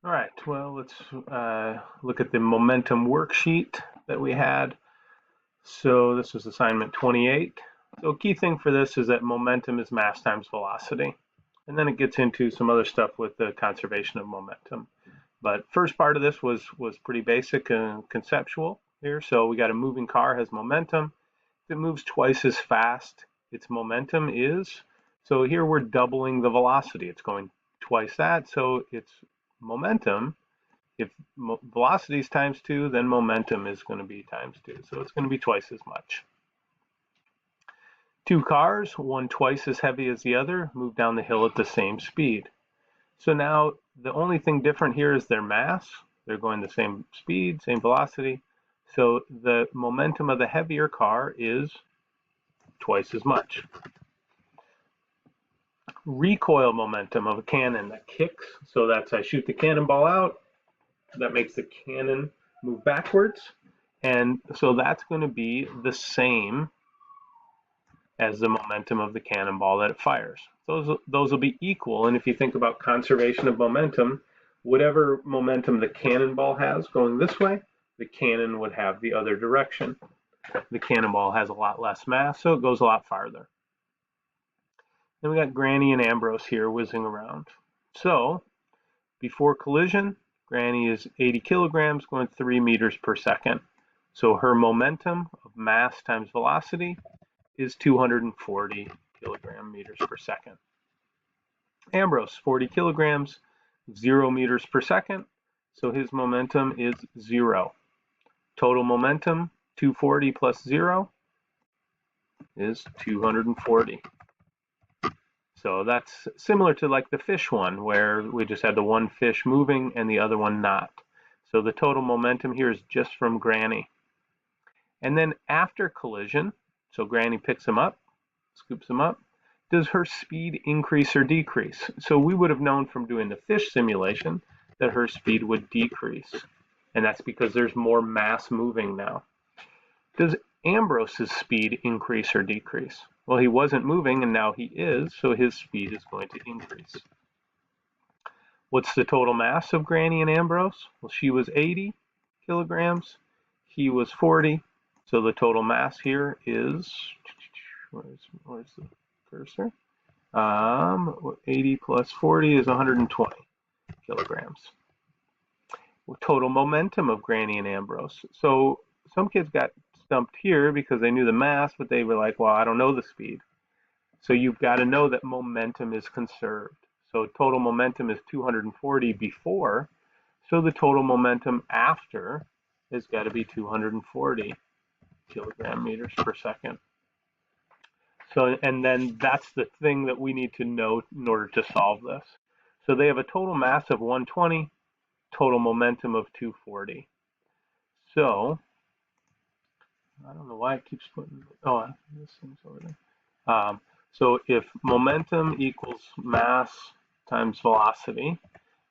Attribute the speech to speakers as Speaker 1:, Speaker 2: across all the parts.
Speaker 1: All right, well, let's look at the momentum worksheet that we had. So this was assignment 28. So key thing for this is that momentum is mass times velocity. And then it gets into some other stuff with the conservation of momentum. But first part of this was pretty basic and conceptual here. So we got a moving car has momentum. If it moves twice as fast, its momentum is. So here we're doubling the velocity. It's going twice that, so its momentum, if velocity is times 2, then momentum is going to be times 2. So it's going to be twice as much. Two cars, one twice as heavy as the other, move down the hill at the same speed. So now the only thing different here is their mass. They're going the same speed, same velocity. So the momentum of the heavier car is twice as much. Recoil momentum of a cannon that kicks. So that's I shoot the cannonball out. That makes the cannon move backwards. And so that's going to be the same as the momentum of the cannonball that it fires. Those will be equal. And if you think about conservation of momentum, whatever momentum the cannonball has going this way, the cannon would have the other direction. The cannonball has a lot less mass, so it goes a lot farther. Then we got Granny and Ambrose here whizzing around. So before collision, Granny is 80 kilograms going 3 meters per second. So her momentum of mass times velocity is 240 kilogram meters per second. Ambrose, 40 kilograms, 0 meters per second. So his momentum is 0. Total momentum, 240 plus 0 is 240. So that's similar to like the fish one, where we just had the one fish moving and the other one not. So the total momentum here is just from Granny. And then after collision, so Granny picks him up, scoops him up, does her speed increase or decrease? So we would have known from doing the fish simulation that her speed would decrease. And that's because there's more mass moving now. Does Ambrose's speed increase or decrease? Well, he wasn't moving and now he is, so his speed is going to increase. What's the total mass of Granny and Ambrose? Well, she was 80 kilograms, he was 40, so the total mass here is, where's the cursor? 80 plus 40 is 120 kilograms. Total momentum of Granny and Ambrose. So some kids got stumped here because they knew the mass, but they were like, well, I don't know the speed. So you've got to know that momentum is conserved. So total momentum is 240 before, so the total momentum after has got to be 240 kilogram meters per second. So, and then that's the thing that we need to know in order to solve this. So they have a total mass of 120, total momentum of 240. So I don't know why it keeps putting, oh, this thing's over there. So if momentum equals mass times velocity,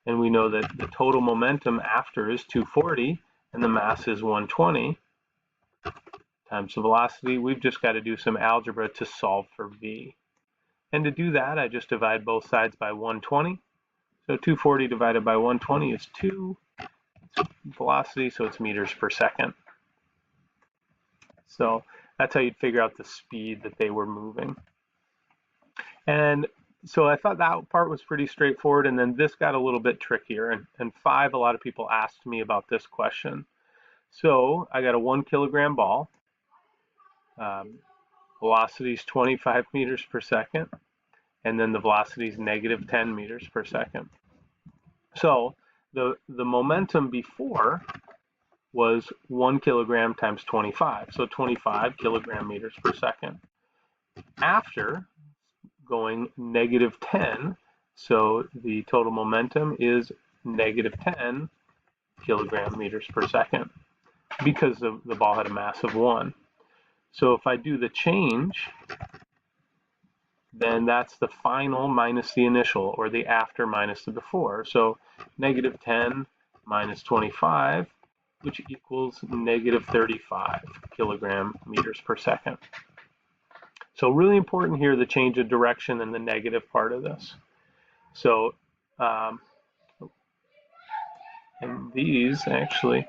Speaker 1: and we know that the total momentum after is 240, and the mass is 120, times the velocity, we've just got to do some algebra to solve for V. And to do that, I just divide both sides by 120. So 240 divided by 120 is 2. It's velocity, so it's meters per second. So that's how you'd figure out the speed that they were moving. And so I thought that part was pretty straightforward, and then this got a little bit trickier. And 5, a lot of people asked me about this question. So I got a 1 kilogram ball. Velocity is 25 meters per second, and then the velocity is negative 10 meters per second. So the momentum before was 1 kilogram times 25, so 25 kilogram meters per second. After going negative 10, so the total momentum is negative 10 kilogram meters per second because the ball had a mass of 1. So if I do the change, then that's the final minus the initial, or the after minus the before. So negative 10 minus 25, which equals negative 35 kilogram meters per second. So really important here, the change of direction and the negative part of this. So And these actually,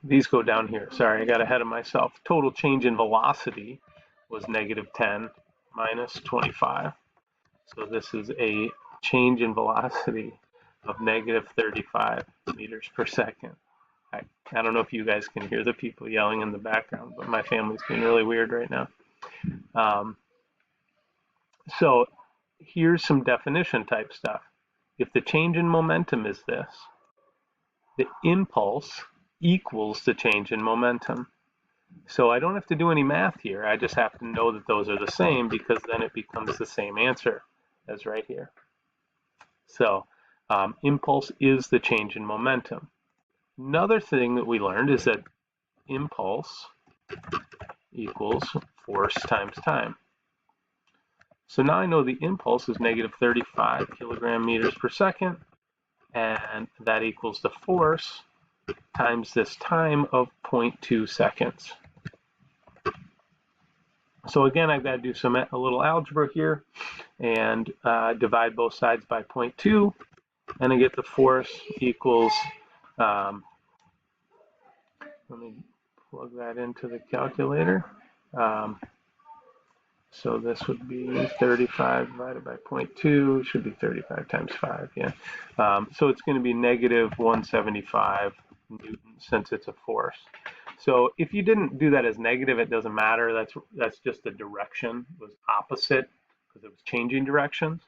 Speaker 1: these go down here. Sorry, I got ahead of myself. Total change in velocity was -10 minus 25. So this is a change in velocity of -35 meters per second. I don't know if you guys can hear the people yelling in the background, but my family's being really weird right now. So here's some definition type stuff. If the change in momentum is this, the impulse equals the change in momentum. So I don't have to do any math here. I just have to know that those are the same, because then it becomes the same answer as right here. So impulse is the change in momentum. Another thing that we learned is that impulse equals force times time. So now I know the impulse is -35 kilogram meters per second, and that equals the force times this time of 0.2 seconds. So again, I've got to do a little algebra here and divide both sides by 0.2, and I get the force equals, let me plug that into the calculator. So this would be 35 divided by 0.2, should be 35 times 5, yeah. So it's going to be -175 newtons, since it's a force. So if you didn't do that as negative, it doesn't matter. That's just the direction was opposite, because it was changing directions.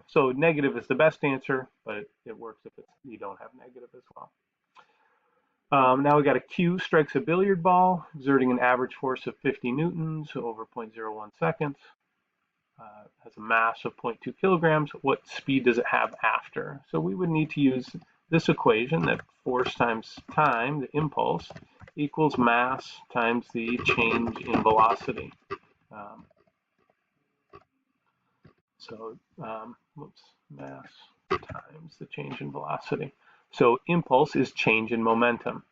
Speaker 1: So negative is the best answer, but it works if you don't have negative as well. Now we got a Q strikes a billiard ball, exerting an average force of 50 newtons over 0.01 seconds. Has a mass of 0.2 kilograms. What speed does it have after? So we would need to use this equation, that force times time, the impulse, equals mass times the change in velocity. Mass times the change in velocity. So impulse is change in momentum.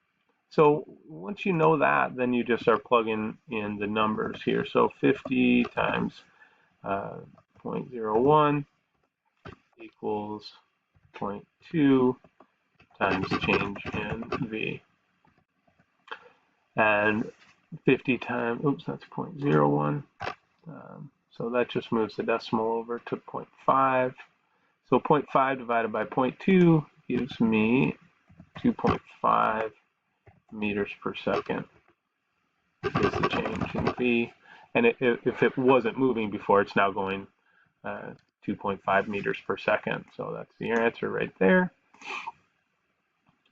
Speaker 1: So once you know that, then you just start plugging in the numbers here. So 50 times 0.01 equals 0.2 times change in V. And 50 times, oops, that's 0.01. So that just moves the decimal over to 0.5. So 0.5 divided by 0.2 gives me 2.5 meters per second is the change in V. And if it wasn't moving before, it's now going 2.5 meters per second. So that's the answer right there.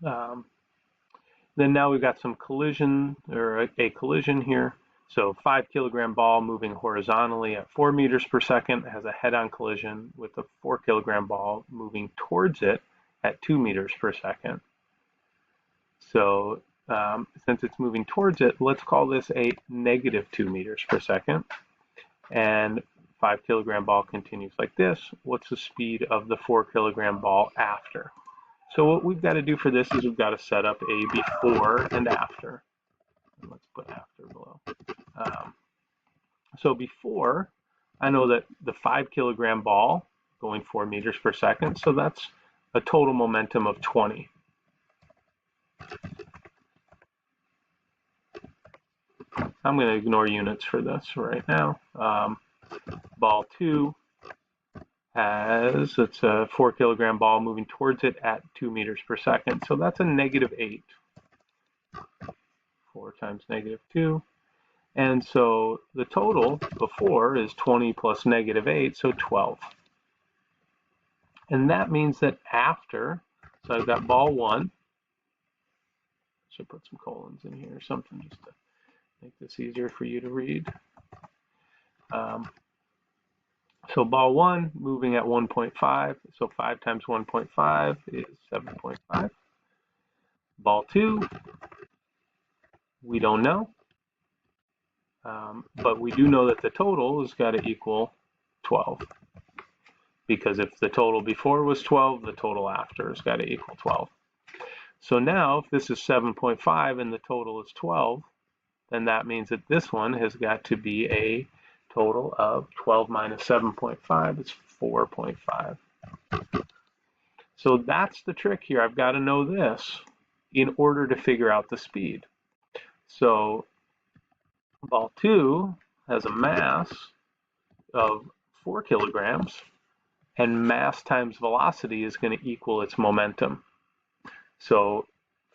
Speaker 1: Then now we've got some collision, or a collision here. So 5 kilogram ball moving horizontally at 4 meters per second has a head-on collision with a 4 kilogram ball moving towards it at 2 meters per second. So since it's moving towards it, let's call this a -2 meters per second. And 5 kilogram ball continues like this. What's the speed of the 4 kilogram ball after? So what we've got to do for this is we've got to set up a before and after. And let's put after below. So before, I know that the 5 kilogram ball going 4 meters per second, so that's a total momentum of 20. I'm going to ignore units for this right now. Ball 2 it's a 4 kilogram ball moving towards it at 2 meters per second. So that's a -8. 4 times -2. And so the total before is 20 plus -8, so 12. And that means that after, so I've got ball 1. Should put some colons in here or something just to make this easier for you to read. So ball 1 moving at 1.5, so 5 times 1.5 is 7.5. Ball 2, we don't know, but we do know that the total has got to equal 12. Because if the total before was 12, the total after has got to equal 12. So now, if this is 7.5 and the total is 12, then that means that this one has got to be a total of 12 minus 7.5 is 4.5. So that's the trick here. I've got to know this in order to figure out the speed. So ball 2 has a mass of 4 kilograms, and mass times velocity is going to equal its momentum. So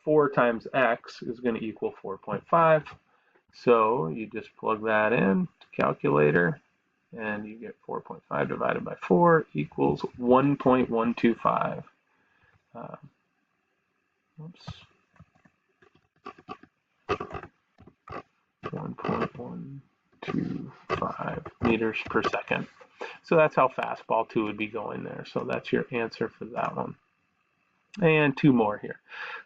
Speaker 1: 4 times x is going to equal 4.5. So you just plug that in to calculator, and you get 4.5 divided by 4 equals 1.125. Oops. 1.125 meters per second. So that's how fast ball 2 would be going there. So that's your answer for that one. And 2 more here.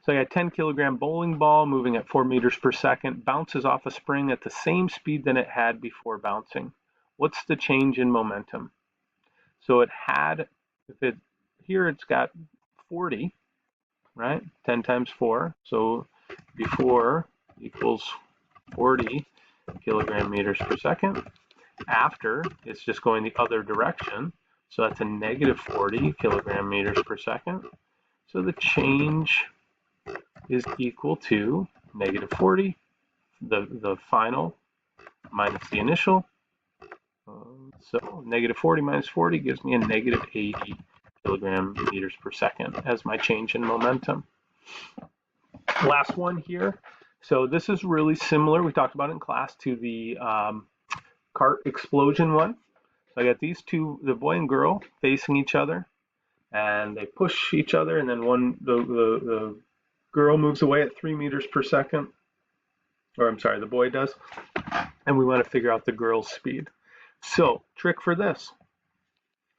Speaker 1: So I got a 10 kilogram bowling ball moving at 4 meters per second, bounces off a spring at the same speed than it had before bouncing. What's the change in momentum? So it had, here it's got 40, right? 10 times 4. So before equals 40 kilogram meters per second. After, it's just going the other direction. So that's a negative 40 kilogram meters per second. So the change is equal to negative 40, the final minus the initial. So negative 40 minus 40 gives me a negative 80 kilogram meters per second as my change in momentum. Last one here. So this is really similar, we talked about it in class, to the cart explosion one. So I got these two, the boy and girl, facing each other, and they push each other, and then the girl moves away at 3 meters per second, or I'm sorry, the boy does, and we want to figure out the girl's speed. So, trick for this.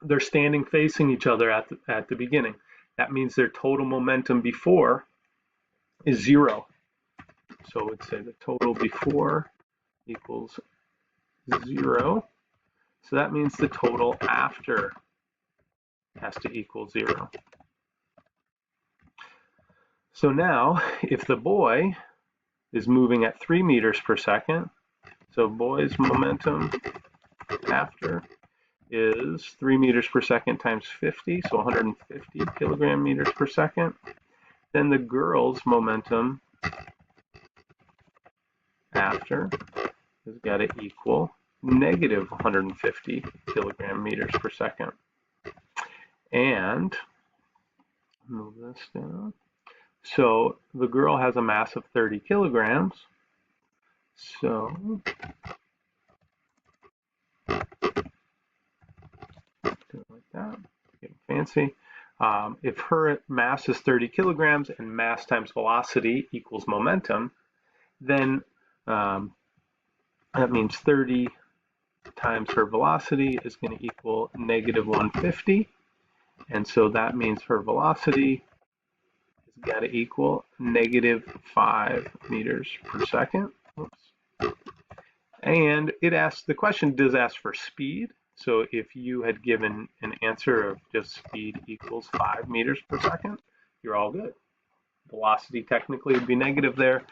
Speaker 1: They're standing facing each other at the beginning. That means their total momentum before is 0. So we'd say the total before equals 0. So that means the total after has to equal 0. So now, if the boy is moving at 3 meters per second, so boy's momentum after is 3 meters per second times 50, so 150 kilogram meters per second. Then the girl's momentum after has got to equal negative 150 kilogram meters per second. And move this down. So the girl has a mass of 30 kilograms. So do it like that, getting fancy. If her mass is 30 kilograms and mass times velocity equals momentum, then that means 30 times her velocity is going to equal negative 150. And so that means her velocity has got to equal negative 5 meters per second. Oops. And it asks, the question does ask for speed. So if you had given an answer of just speed equals 5 meters per second, you're all good. Velocity technically would be negative there,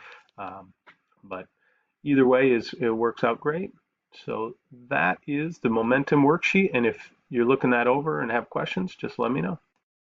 Speaker 1: but either way it works out great. So that is the momentum worksheet, and if you're looking that over and have questions, just let me know.